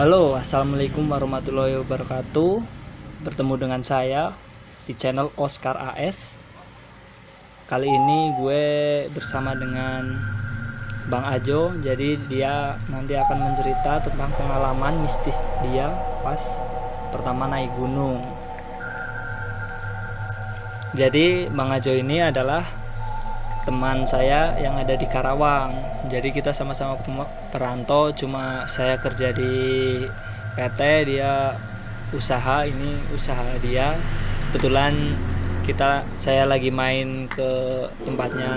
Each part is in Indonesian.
Halo, assalamualaikum warahmatullahi wabarakatuh. Bertemu dengan saya di channel Oscar AS. Kali ini gue bersama dengan Bang Ajo. Jadi dia nanti akan mencerita tentang pengalaman mistis dia pas pertama naik gunung. Jadi Bang Ajo ini adalah teman saya yang ada di Karawang. Jadi kita sama-sama perantau, cuma saya kerja di PT, dia usaha, ini usaha dia. Kebetulan saya lagi main ke tempatnya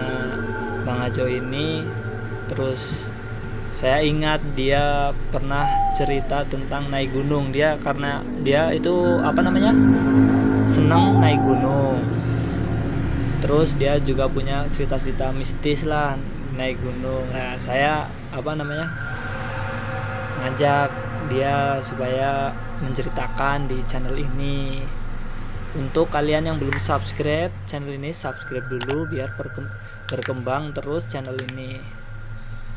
Bang Ajo ini, terus saya ingat dia pernah cerita tentang naik gunung. Dia karena dia itu senang naik gunung. Terus dia juga punya cerita-cerita mistis lah naik gunung. Nah, saya ngajak dia supaya menceritakan di channel ini. Untuk kalian yang belum subscribe channel ini, subscribe dulu biar berkembang terus channel ini.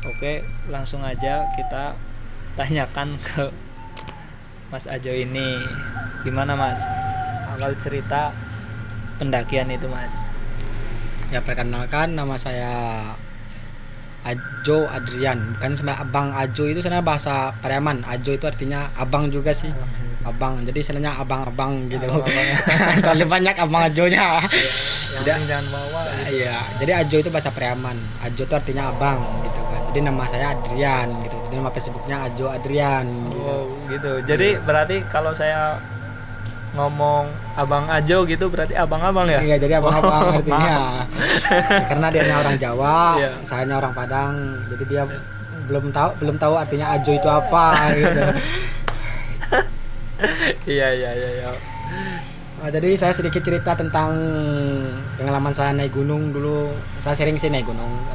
Oke, langsung aja kita tanyakan ke Mas Ajo ini. Gimana Mas? Awal cerita pendakian itu Mas. Ya, perkenalkan, nama saya Ajo Adrian, bukan sama Abang. Ajo itu sebenarnya bahasa Pariaman. Ajo itu artinya abang juga sih. Abang. Jadi sebenarnya abang-abang gitu. Terlalu banyak abang Ajonya. Jangan bawa. Iya, jadi Ajo itu bahasa Pariaman. Ajo itu artinya abang gitu kan. Jadi nama saya Adrian gitu. Jadi nama Facebooknya Ajo Adrian gitu. Oh, gitu. Jadi berarti kalau saya ngomong Abang Ajo gitu berarti abang-abang ya? Iya, jadi abang-abang artinya. Karena dia orang Jawa, Iya. saya orang Padang. Jadi dia belum tahu artinya Ajo itu apa gitu. Iya. Nah, jadi saya sedikit cerita tentang pengalaman saya naik gunung dulu. Saya sering sih naik gunung.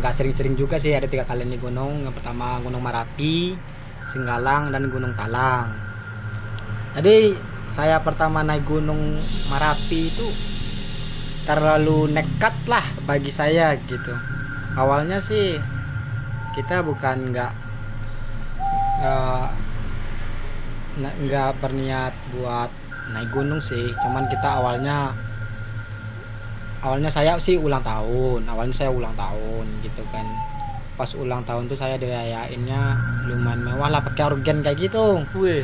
Nggak sering-sering juga sih, ada 3 kali naik gunung. Yang pertama Gunung Marapi, Singgalang, dan Gunung Talang. Jadi saya pertama naik Gunung Marapi itu terlalu nekat lah bagi saya gitu. Awalnya sih kita bukan nggak berniat buat naik gunung sih, cuman kita awalnya saya sih ulang tahun. Awalnya saya ulang tahun gitu kan. Pas ulang tahun tuh saya dirayainnya lumayan mewah lah, pakai organ kayak gitu. Wih,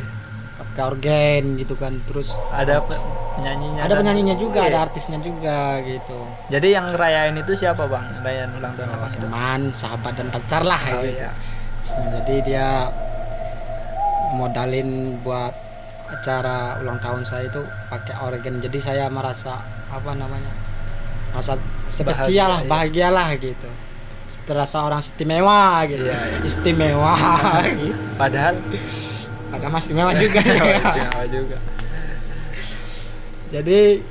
Pakai organ gitu kan. Terus ada penyanyinya. ada penyanyinya juga, Wih. ada artisnya juga gitu. Jadi yang ngerayain itu siapa Bang? Ngerayain ulang tahun Abang itu? Teman, sahabat, dan pacar lah Oh gitu. iya. Nah, jadi dia modalin buat acara ulang tahun saya itu pakai organ. Jadi saya merasa merasa spesial lah, bahagia lah gitu. Terasa orang istimewa gitu. Iya. Istimewa gitu. Padahal Mas istimewa juga. istimewa juga. Jadi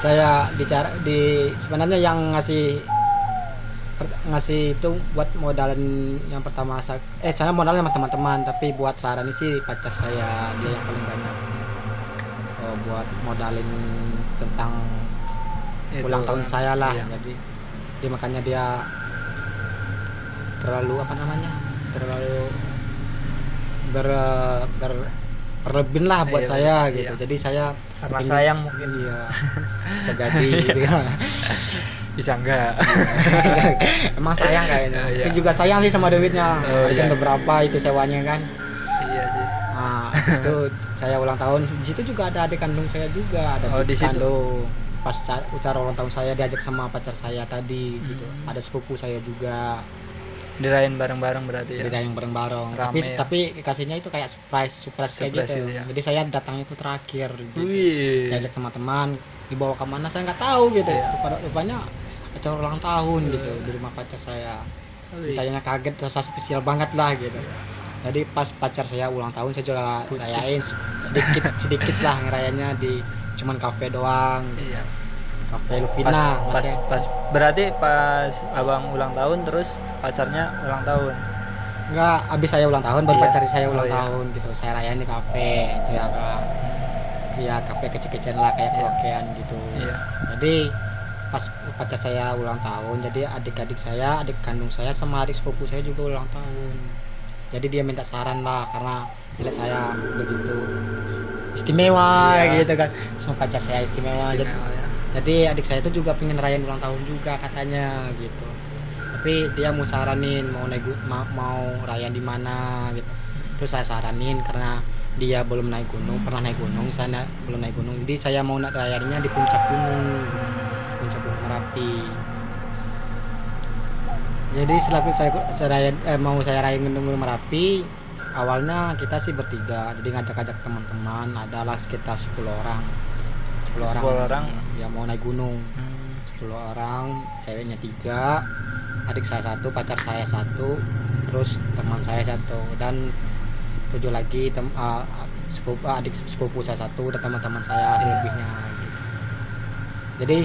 saya sebenarnya yang ngasih itu buat modalan yang pertama saya modalnya sama teman-teman, tapi buat saran ini sih pacar saya, dia yang paling banyak buat modalin tentang Itu ulang tahun saya lah. iya. Jadi makanya dia terlalu berlebih lah buat Iya, saya iya. gitu. Jadi saya Karena sayang mungkin. iya bisa jadi gitu ya. Bisa enggak? Emang sayang kayaknya. Iya. Tapi juga sayang sih sama duitnya. Oh, Kan iya. beberapa itu sewanya kan. Iya sih. Nah, habis itu saya ulang tahun. Di situ juga ada adik kandung saya juga, ada Oh, adik di situ. kandung. Pas acara ulang tahun saya diajak sama pacar saya tadi gitu. Ada sepupu saya juga. Dirayain bareng-bareng berarti ya. Jadi yang bareng-bareng. Rame ya. Tapi kasihnya itu kayak surprise kayak Surprise gitu. itu ya. Jadi saya datang itu terakhir gitu. Wih. Diajak teman-teman, dibawa ke mana saya nggak tahu gitu. Iya. Rupanya acara ulang tahun gitu di rumah pacar saya. Saya kaget, rasa spesial banget lah gitu. Jadi pas pacar saya ulang tahun saya juga rayain sedikit lah ngerayainnya di cuman kafe doang. Iya. Kafe Luvina. Berarti pas abang ulang tahun terus pacarnya ulang tahun. Enggak, habis saya ulang tahun baru Iya. pacar saya ulang Oh, iya. tahun gitu. Saya rayain di kafe. Itu ya kafe kecil-kecilan lah kayak karaokean gitu. Iya. Jadi pas pacar saya ulang tahun, jadi adik-adik saya, adik kandung saya sama adik sepupu saya juga ulang tahun. Jadi dia minta saran lah karena lihat saya begitu istimewa Iya. gitu kan, sama pacar saya istimewa. Istimewa ya. Jadi adik saya itu juga pengen rayain ulang tahun juga katanya gitu. Tapi dia mau saranin mau rayain di mana gitu. Terus saya saranin karena dia belum naik gunung, pernah naik gunung, saya belum naik gunung. Jadi saya mau rayainnya di puncak gunung Merapi. Jadi selaku mau saya rayain gunung Merapi, awalnya kita sih bertiga. Jadi ngajak-ngajak teman-teman, adalah sekitar 10 orang. 10 orang. Ya mau naik gunung. 10 orang, ceweknya 3, adik saya 1, pacar saya 1, terus teman saya 1, dan 7 lagi adik sepupu saya 1 dan teman-teman saya selebihnya gitu. Jadi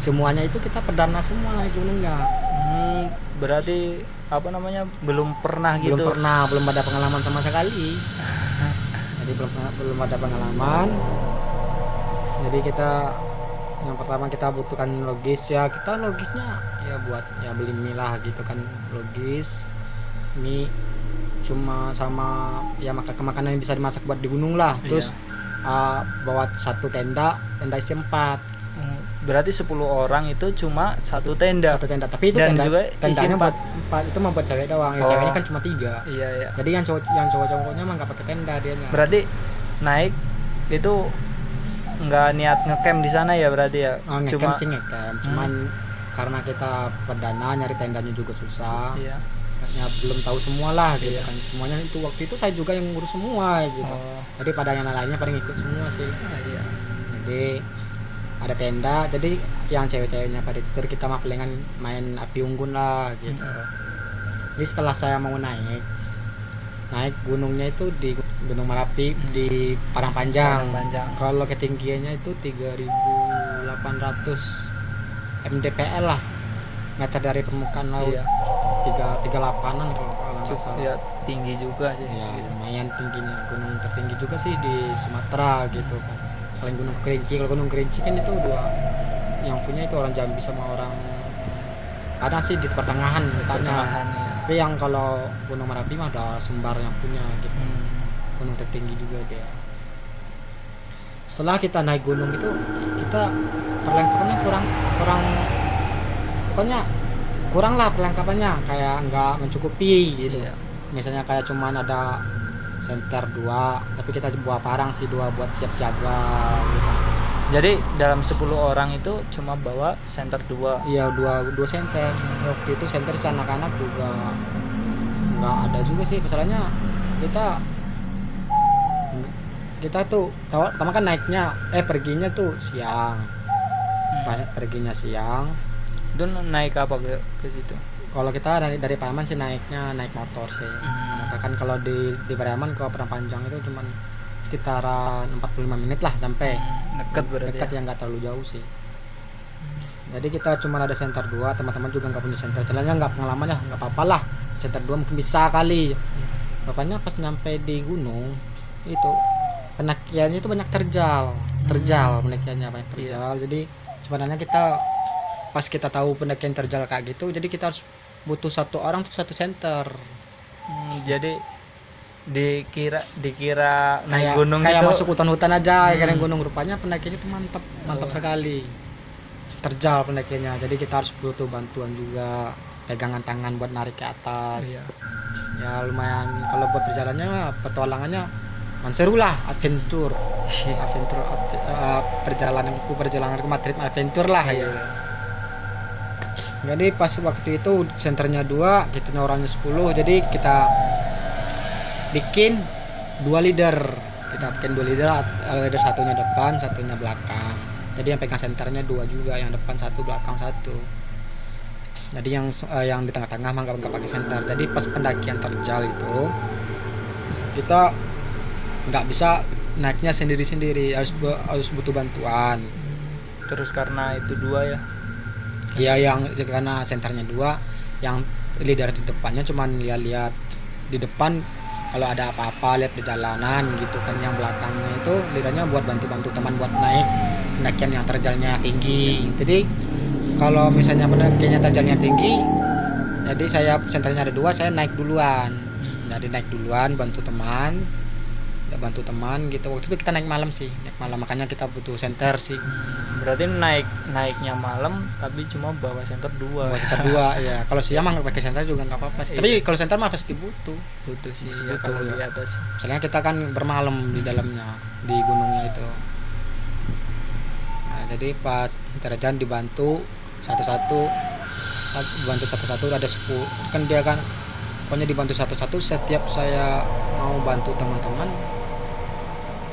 semuanya itu kita perdana semua naik gunungnya. Berarti apa namanya, belum pernah gitu. Belum ada pengalaman sama sekali. Jadi belum ada pengalaman. Jadi kita yang pertama kita butuhkan logisnya ya buat ya beli mie lah gitu kan, logis mie cuma sama ya makanan yang bisa dimasak buat di gunung lah. Terus bawa satu tenda isi 4. Berarti 10 orang itu cuma satu tenda, tapi itu dan tenda, juga tendanya isi 4. buat 4 itu mah buat cewek doang. Yang ceweknya kan cuma 3. Iya. Jadi yang cowok-cowoknya mah nggak pakai tenda dianya. Berarti naik itu nggak niat ngecamp di sana ya berarti ya? Ngecamp sih ngecamp, cuman karena kita perdana nyari tendanya juga susah. Iya. Ya belum tahu semua lah gitu kan. Semuanya itu waktu itu saya juga yang ngurus semua gitu. Jadi pada yang lainnya paling ikut semua sih. Iya. Jadi ada tenda, jadi yang cewek-ceweknya pada itu kita mah palingan main api unggun lah gitu. Jadi setelah saya mau naik gunungnya itu di Gunung Merapi di Padang Panjang. Kalau ketinggiannya itu 3.800 mdpl lah, meter dari permukaan laut. 38an kalau nggak salah. Ya tinggi juga sih. Ya lumayan tingginya, gunung tertinggi juga sih di Sumatera gitu kan. Selain Gunung Kerinci, kalau Gunung Kerinci kan itu dua yang punya itu orang Jambi sama orang ada sih di pertengahan letaknya. Tapi yang kalau Gunung Merapi mah ada Sumbar yang punya gitu. Gunung tertinggi juga dia. Setelah kita naik gunung itu kita perlengkapannya kurang lah perlengkapannya, kayak nggak mencukupi gitu. Misalnya kayak cuman ada senter 2, tapi kita bawa parang sih 2 buat siap siaga gitu. Jadi dalam 10 orang itu cuma bawa senter 2. Iya, 2 senter. Waktu itu senter anak-anak juga nggak ada juga sih. Masalahnya kita tuh pertama kan perginya tuh siang. Perginya siang. Itu naik apa ke situ? Kalau kita dari Payaman sih naik motor sih. Motor kan kalau di Payaman ke Padang Panjang itu cuman sekitaran 45 menit lah sampai. Dekat yang nggak terlalu jauh sih. Jadi kita cuma ada senter 2, teman-teman juga nggak punya senter. Celahnya nggak pengalaman ya, nggak apa-apa lah. Senter 2 mungkin bisa kali. Bapaknya pas nyampe di gunung itu pendakiannya itu banyak terjal pendakiannya banyak terjal. Jadi sebenarnya pas kita tahu pendakian terjal kayak gitu, jadi kita harus butuh 1 orang tuh 1 senter. Jadi dikira naik kayak gunung kayak itu masuk hutan-hutan aja. Kira gunung, rupanya pendakiannya itu mantap sekali, terjal pendakiannya. Jadi kita harus butuh bantuan juga, pegangan tangan buat narik ke atas. Ya lumayan, kalau buat perjalanannya petualangannya seru lah, adventure perjalanan ke Madrid adventure lah gitu. Jadi pas waktu itu senternya 2, kita orangnya 10, jadi kita bikin 2 leader. Leader satunya depan, satunya belakang. Jadi yang pegang senternya 2 juga, yang depan 1, belakang 1. Jadi yang di tengah-tengah mah nggak pakai senter. Jadi pas pendakian terjal itu kita nggak bisa naiknya sendiri-sendiri, harus butuh bantuan. Terus karena itu 2 ya. Iya, karena senternya 2, yang leader di depannya cuman lihat di depan kalau ada apa-apa, lihat perjalanan gitu kan. Yang belakangnya itu leadernya buat bantu-bantu teman buat naik pendakian yang terjalnya tinggi. Jadi kalau misalnya pendakiannya terjalnya tinggi, jadi saya senternya ada 2, saya naik duluan. jadi naik duluan bantu teman, gitu. Waktu itu kita naik malam, makanya kita butuh senter sih. Berarti naiknya malam tapi cuma bawa senter 2. Buat kita 2 ya. Kalau siang mah nggak pakai senter juga nggak apa-apa sih. Tapi kalau senter mah pasti butuh sih Masih ya, butuh, kalau ya. di atas. Misalnya kita kan bermalam di dalamnya, di gunungnya itu. Nah, jadi pas terjun dibantu satu-satu ada 10 kan, dia kan pokoknya dibantu satu-satu. Setiap saya mau bantu teman-teman,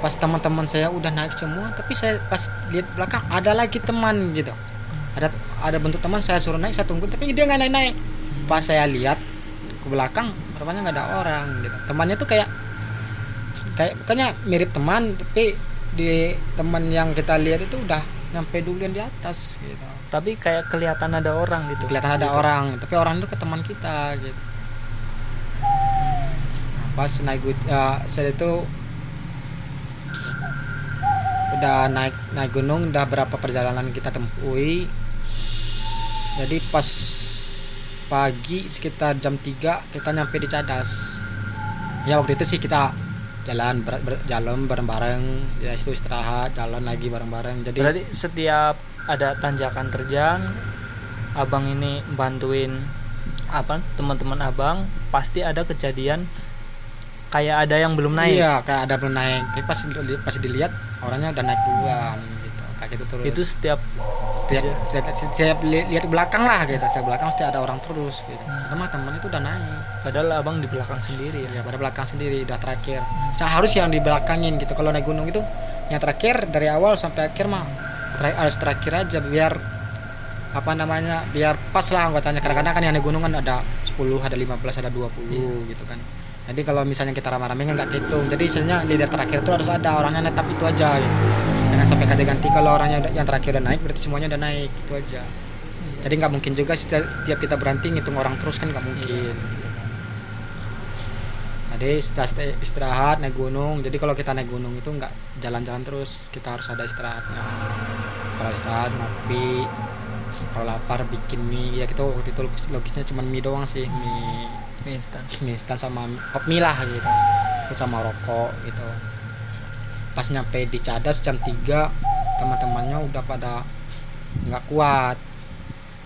pas teman-teman saya udah naik semua, tapi saya pas lihat belakang ada lagi teman gitu, ada bentuk teman, saya suruh naik, saya tunggu tapi dia nggak naik. Pas saya lihat ke belakang rupanya nggak ada orang gitu. Temannya tuh kayak kayaknya mirip teman, tapi di teman yang kita lihat itu udah nyampe duluan di atas gitu. Tapi kayak kelihatan ada orang gitu. Kelihatan ada orang, tapi orang itu ke teman kita gitu. Nah, pas naik saya itu udah naik gunung, udah berapa perjalanan kita tempuhi. Jadi pas pagi sekitar jam 3 kita nyampe di Cadas. Ya waktu itu sih kita jalan bareng-bareng, ya itu istirahat, jalan lagi bareng-bareng. Jadi berarti setiap ada tanjakan terjang, abang ini bantuin teman-teman abang, pasti ada kejadian kayak ada yang belum naik. Iya, kayak ada belum naik. Tapi pas dilihat orangnya udah naik duluan gitu. Kayak gitu terus. Itu setiap lihat ke belakang lah gitu. Setiap belakang pasti ada orang terus gitu. Karena teman itu udah naik. Padahal abang di belakang sendiri ya. Ya, pada belakang sendiri udah terakhir. Harus yang di belakangin gitu. Kalau naik gunung itu yang terakhir dari awal sampai akhir mah harus terakhir aja, biar biar pas lah anggotanya. Kadang-kadang kan yang naik gunung kan ada 10, ada 15, ada 20 gitu kan. Jadi kalau misalnya kita rame-rame nggak gitu. Jadi misalnya leader terakhir itu harus ada orangnya netap itu aja gitu. Jangan sampai ganti-ganti. Kalau orangnya yang terakhir udah naik berarti semuanya udah naik, itu aja. Jadi nggak mungkin juga setiap kita berhenti ngitung orang terus, kan nggak mungkin. Jadi setelah istirahat naik gunung. Jadi kalau kita naik gunung itu nggak jalan-jalan terus, kita harus ada istirahatnya. Kalau istirahat ngopi, kalau lapar bikin mie. Ya kita waktu itu logisnya cuma mie doang sih, mie instan sama mie lah gitu, terus sama rokok gitu. Pas nyampe di Cadas jam 3 teman-temannya udah pada nggak kuat.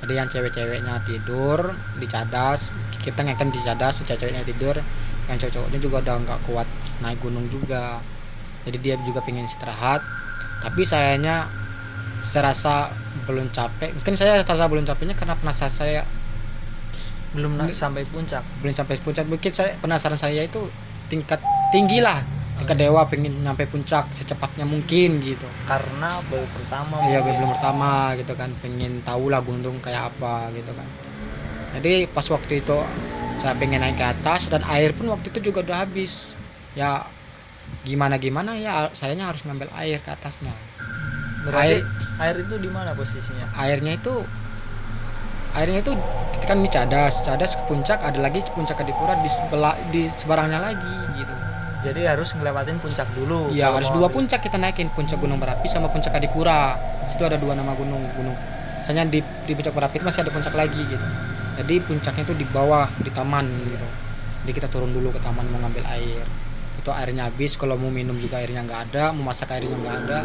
Jadi yang cewek-ceweknya tidur di Cadas, kita ngeken di Cadas, cewek-ceweknya tidur, yang cowok-cowoknya juga udah nggak kuat naik gunung juga. Jadi dia juga pengen istirahat, tapi sayanya serasa belum capek. Mungkin saya rasa belum capeknya karena penasaran saya belum sampai puncak. Mungkin saya penasaran saya itu tingkat tinggi lah, tingkat dewa, pengen nyampe puncak secepatnya mungkin gitu. Karena baru pertama. Iya, belum pertama gitu kan, pengen tahu lah gunung kayak apa gitu kan. Jadi pas waktu itu saya pengen naik ke atas, dan air pun waktu itu juga udah habis. Ya gimana ya, sayanya harus ngambil air ke atasnya. Berarti air itu di mana posisinya? Airnya itu kan di Cadas ke puncak, ada lagi puncak Adipura di seberangnya lagi gitu. Jadi harus ngelewatin puncak dulu. Iya, harus 2 puncak kita naikin, puncak Gunung Merapi sama puncak Adipura. Situ ada 2 nama gunung. Misalnya di puncak Merapi itu masih ada puncak lagi gitu. Jadi puncaknya itu di bawah, di taman gitu. Jadi kita turun dulu ke taman mau ngambil air. Itu airnya habis, kalau mau minum juga airnya nggak ada, mau masak airnya nggak ada.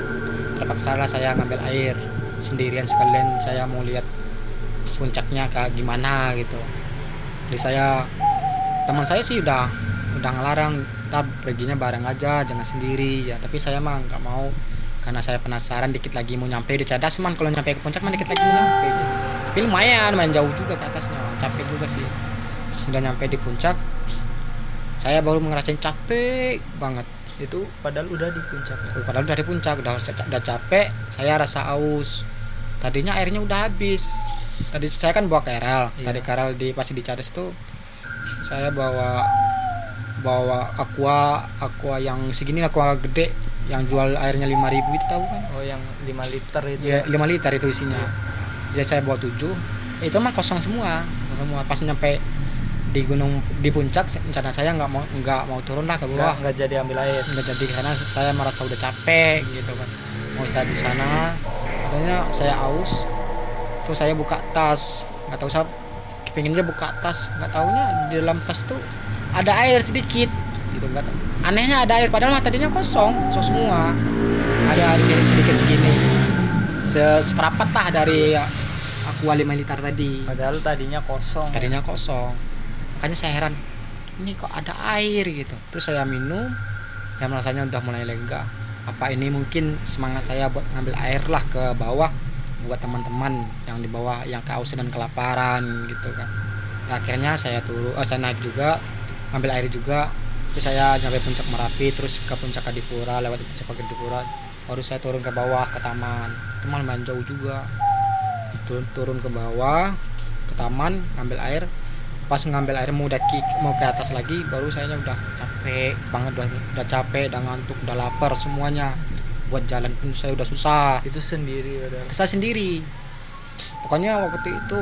Terpaksa lah saya ngambil air sendirian, sekalian saya mau lihat puncaknya kayak gimana gitu. Jadi teman saya sih udah ngelarang, ntar perginya bareng aja, jangan sendiri ya. Tapi saya mah nggak mau, karena saya penasaran, dikit lagi mau nyampe di Cadas, man kalau nyampe ke puncak mah dikit lagi mau nyampe gitu. Tapi lumayan jauh juga ke atasnya, capek juga sih. Udah nyampe di puncak, saya baru ngerasain capek banget. Itu padahal udah di puncak. Udah capek, saya rasa aus. Tadinya airnya udah habis. Tadi saya kan bawa KRL. Iya. Tadi KRL pas di Cadas tuh saya bawa aqua yang segini, aqua gede yang jual airnya 5.000 itu, tahu kan? Oh, yang 5 liter itu. Ya, 5 liter itu isinya. Jadi saya bawa 7. Itu mah kosong semua. Pas nyampe di gunung, di puncak, rencana saya nggak mau turun lah ke bawah. Nggak jadi ambil air. Nggak jadi, karena saya merasa udah capek gitu kan. Mau istirahat di sana. Katanya saya aus. Terus saya buka tas. Nggak tahu, saya kepinginnya buka tas. Nggak taunya di dalam tas itu ada air sedikit gitu, nggak tahu. Anehnya ada air padahal tadinya kosong semua. Ada air sedikit segini, seperapat lah dari aqua 5 liter tadi. Padahal tadinya kosong. Makanya saya heran, ini kok ada air gitu. Terus saya minum, ya rasanya udah mulai lega. Apa ini mungkin semangat saya buat ngambil air lah ke bawah buat teman-teman yang di bawah yang kehausan dan kelaparan gitu kan. Nah, akhirnya saya saya naik juga, ngambil air juga. Terus saya sampai puncak Merapi, terus ke puncak Adipura, lewat puncak Adipura, baru saya turun ke bawah ke taman. Itu lumayan jauh juga. Turun ke bawah ke taman, ngambil air. Pas ngambil air mau ke atas lagi, baru saya udah capek banget, udah capek, udah ngantuk, udah lapar semuanya. Buat jalan pun saya udah susah. Itu sendiri padahal. Saya sendiri. Pokoknya waktu itu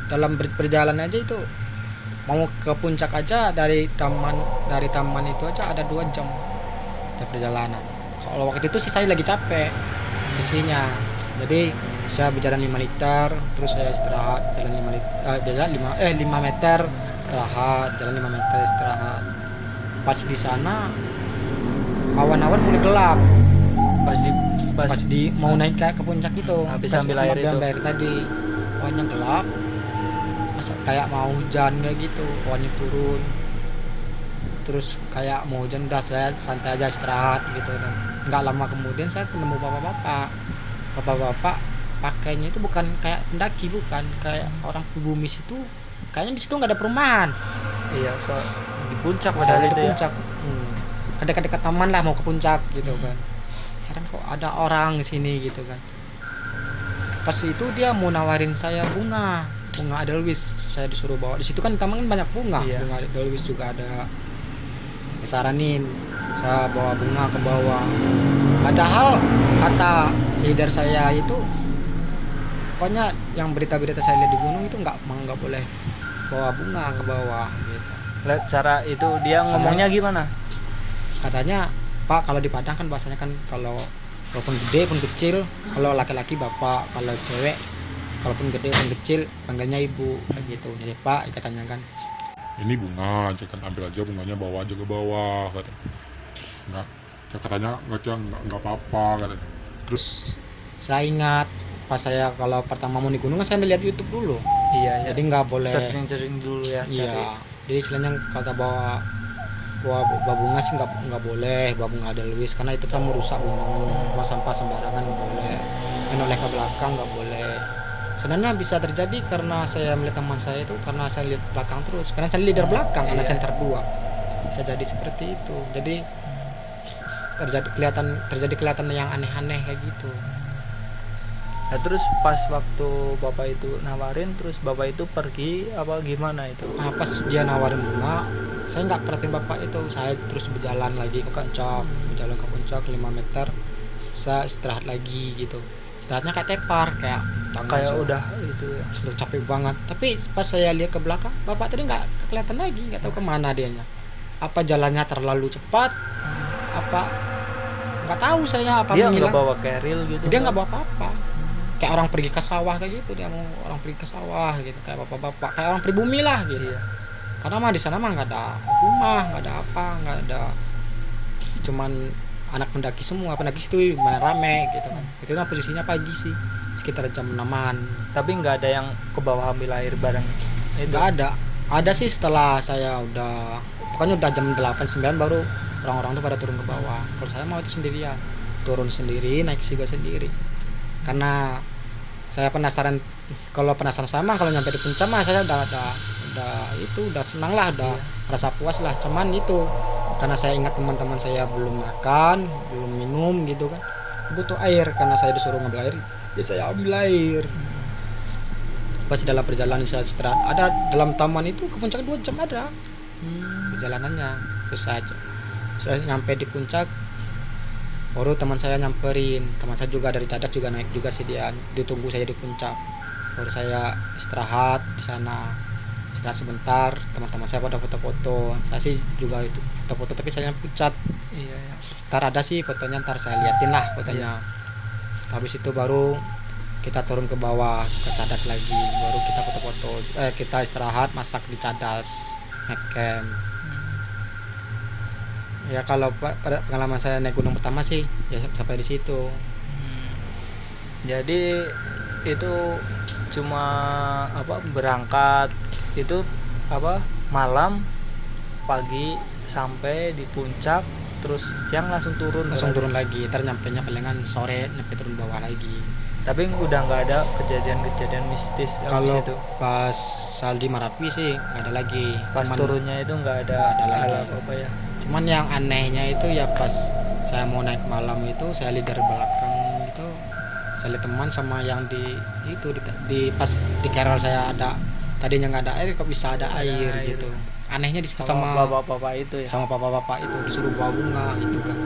dalam berjalan aja itu mau ke puncak aja dari taman itu aja ada 2 jam ada perjalanan. Kalau waktu itu sih saya lagi capek sisinya. Jadi saya berjalan 5 liter, terus saya istirahat jalan 5 meter istirahat, jalan 5 meter istirahat. Pas di sana awan-awan mulai gelap. Pas di mau naik ke puncak itu, habis ambil air tadi awannya gelap. Kayak mau hujan kayak gitu, awannya turun. Terus kayak mau hujan, udah saya santai aja istirahat gitu. Dan nggak lama kemudian saya ketemu bapak-bapak pakainya itu bukan kayak pendaki, bukan kayak orang pribumi situ. Kayaknya di situ nggak ada perumahan. Iya, di puncak padahal itu puncak. Dekat-dekat taman lah mau ke puncak gitu kan. Heran kok ada orang di sini gitu kan. Pas itu dia mau nawarin saya bunga Edelweiss. Saya disuruh bawa. Di situ kan taman kan banyak bunga. Iya. Bunga Edelweiss juga ada. Disaranin saya bawa bunga ke bawah. Padahal kata leader saya itu, pokoknya yang berita-berita saya lihat di gunung itu nggak boleh bawa bunga ke bawah gitu. Cara itu dia ngomongnya gimana? Katanya, Pak, kalau di Padang kan bahasanya kan kalau walaupun gede pun kecil, kalau laki-laki bapak, kalau cewek kalaupun gede pun kecil panggilnya ibu kayak gitu. Jadi Pak katanya kan, ini bunga, jangan ambil aja bunganya, bawa aja ke bawah katanya. Katanya nggak apa-apa katanya. Terus saya ingat pas saya kalau pertama mau di gunung kan saya lihat YouTube dulu. Iya. Jadi nggak boleh sering dulu ya. Iya. Jadi istilahnya kata bawa bunga sih nggak boleh, bawa bunga Edelweiss karena itu kan merusak gunung. Bawa sampah sembarangan nggak boleh, menoleh ke belakang nggak boleh. Sebenarnya bisa terjadi karena saya melihat teman saya itu, karena saya lihat belakang terus, karena saya leader belakang karena center 2. Bisa jadi seperti itu. Jadi terjadi kelihatan yang aneh-aneh kayak gitu. Nah, terus pas waktu bapak itu nawarin, terus bapak itu pergi apa gimana itu? Nah, pas dia nawarin bunga, saya nggak perhatiin bapak itu. Saya terus berjalan lagi ke puncak, 5 meter. Saya istirahat lagi gitu. Istirahatnya kayak tepar, kayak udah itu ya. Udah capek banget. Tapi pas saya lihat ke belakang, bapak tadi nggak kelihatan lagi, nggak tahu kemana dianya. Apa jalannya terlalu cepat? Apa nggak tahu saya apa dia menghilang. nggak bawa keril gitu? Dia nggak bawa apa-apa. Kayak orang pergi ke sawah kayak gitu, dia mau orang pergi ke sawah gitu, kayak bapak-bapak, kayak orang pribumi lah gitu. Iya. Karena mah di sana mah nggak ada rumah, nggak ada apa, nggak ada, cuman anak pendaki semua. Pendaki situ mana rame gitu kan. Itu kan posisinya pagi sih, sekitar jam 6-an. Tapi nggak ada yang ke bawah ambil air bareng itu? Nggak ada. Ada sih setelah saya pokoknya udah jam 8-9 baru orang-orang tuh pada turun ke bawah. Kalau saya mau itu sendirian, turun sendiri, naik juga sendiri. Karena saya penasaran, kalau nyampe di puncak mah saya udah senang lah, udah rasa puas lah. Cuman itu karena saya ingat teman-teman saya belum makan, belum minum gitu kan, butuh air. Karena saya disuruh ngambil air, ya saya ambil air. Pas dalam perjalanan saya istirahat, ada dalam taman itu ke puncak 2 jam ada perjalanannya. Terus saya nyampe di puncak, baru teman saya nyamperin. Teman saya juga dari Cadas juga naik juga sih, dia ditunggu saya di puncak. Baru saya istirahat di sana, istirahat sebentar. Teman-teman saya pada foto-foto, saya sih juga itu foto-foto tapi saya pucat. Iya. Ntar ada sih fotonya, ntar saya liatin lah fotonya. Habis itu baru kita turun ke bawah ke Cadas lagi, baru kita foto-foto, kita istirahat, masak di Cadas, ngecamp. Ya kalau pada pengalaman saya naik gunung pertama sih ya sampai di situ. Jadi itu cuma berangkat itu malam, pagi sampai di puncak, terus siang langsung turun. Langsung turun lagi, ntar nyampenya palingan sore nyampe turun bawah lagi. Tapi udah nggak ada kejadian mistis Kalau habis itu. pas Saldi Marapi sih nggak ada lagi. Pas turunnya itu nggak ada lagi. hal apa ya. Cuman yang anehnya itu ya pas saya mau naik malam itu saya lihat dari belakang itu saya lihat teman sama yang di pas di kerol saya ada tadinya nggak ada air kok bisa ada air gitu. Anehnya di situ sama bapak-bapak itu ya. Sama bapak-bapak itu disuruh bawa bunga gitu kan.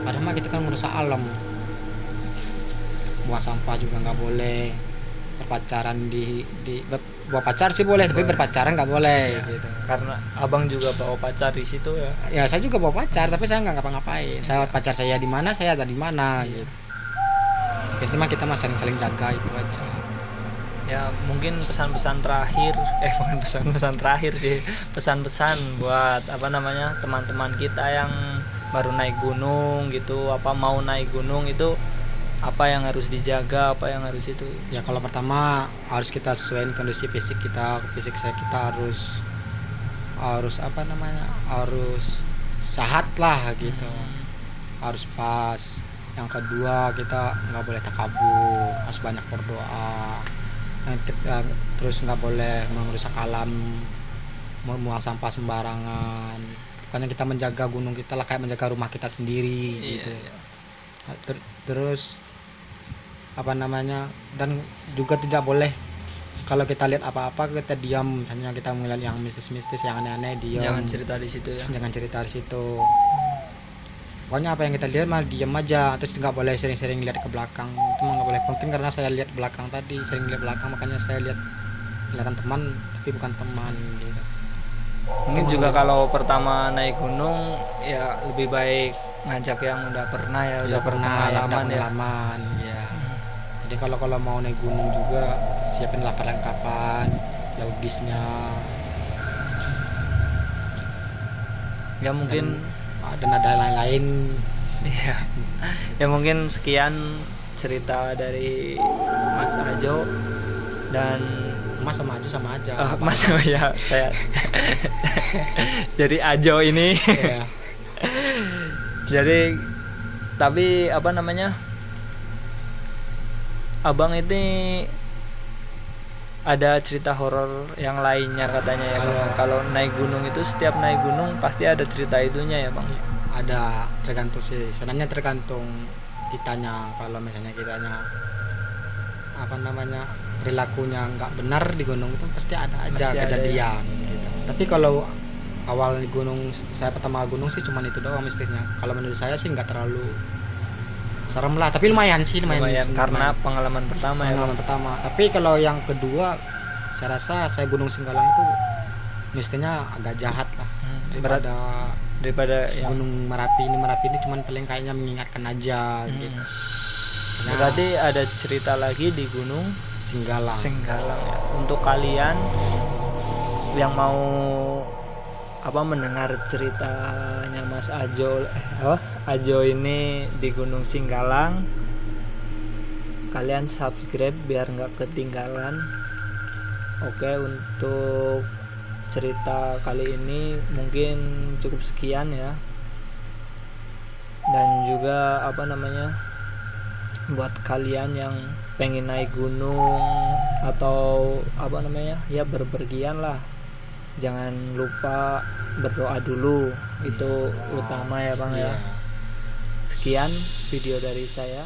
Padahal mah kita kan merusak alam. Buang sampah juga nggak boleh. Berpacaran bawa pacar sih boleh, tapi berpacaran nggak boleh gitu. Karena abang juga bawa pacar di situ ya. Ya saya juga bawa pacar, tapi saya nggak ngapa-ngapain. Saya pacar saya di mana, saya ada di mana gitu. Kita mah saling jaga itu aja. Ya mungkin pesan-pesan terakhir bukan pesan-pesan terakhir sih, pesan-pesan buat teman-teman kita yang baru naik gunung gitu, mau naik gunung itu apa yang harus dijaga, apa yang harus itu. Ya kalau pertama harus kita sesuaikan kondisi fisik kita harus harus sehat lah gitu, harus pas. Yang kedua kita nggak boleh takabur, harus banyak berdoa. Terus nggak boleh merusak alam, membuang sampah sembarangan. Karena kita menjaga gunung kita lah kayak menjaga rumah kita sendiri gitu. Iya. Terus dan juga tidak boleh kalau kita lihat apa-apa kita diam, misalnya kita melihat yang mistis-mistis yang aneh-aneh diam. Jangan cerita di situ ya. Jangan cerita di situ. Pokoknya apa yang kita lihat malah diam aja, terus nggak boleh sering-sering lihat ke belakang. Itu nggak boleh. Mungkin karena saya lihat belakang tadi, sering lihat belakang makanya saya kelihatan teman tapi bukan teman gitu. Mungkin juga kalau pertama naik gunung ya lebih baik ngajak yang udah pernah ya, udah pengalaman ya. Jadi kalau mau naik gunung juga siapin lah perlengkapan, logisnya. Ya mungkin dan ada lain-lain. Iya. Ya mungkin sekian cerita dari Mas Ajo dan Mas sama Ajo sama aja. Mas ya saya. Jadi Ajo ini. Iya. Jadi tapi Abang ini ada cerita horor yang lainnya katanya ya. Kalau naik gunung itu setiap naik gunung pasti ada cerita itunya ya Bang. Ada, tergantung sih. Sebenarnya tergantung kitanya. Kalau misalnya kitanya perilakunya nggak benar di gunung itu pasti ada aja kejadian gitu. Tapi kalau awal di gunung, saya pertama gunung sih cuman itu doang mistisnya. Kalau menurut saya sih nggak terlalu serem lah, tapi lumayan karena pengalaman pertama. Tapi kalau yang kedua saya rasa saya Gunung Singgalang itu mistisnya agak jahat lah daripada Gunung Merapi ini cuman paling kayaknya mengingatkan aja gitu. Berarti ada cerita lagi di Gunung Singgalang ya. Untuk kalian yang mau mendengar ceritanya Mas Ajo ini di Gunung Singgalang, kalian subscribe biar nggak ketinggalan. Oke, untuk cerita kali ini mungkin cukup sekian ya. Dan juga buat kalian yang pengen naik gunung atau berpergian lah, jangan lupa berdoa dulu, itu utama ya Bang ya. Sekian video dari saya.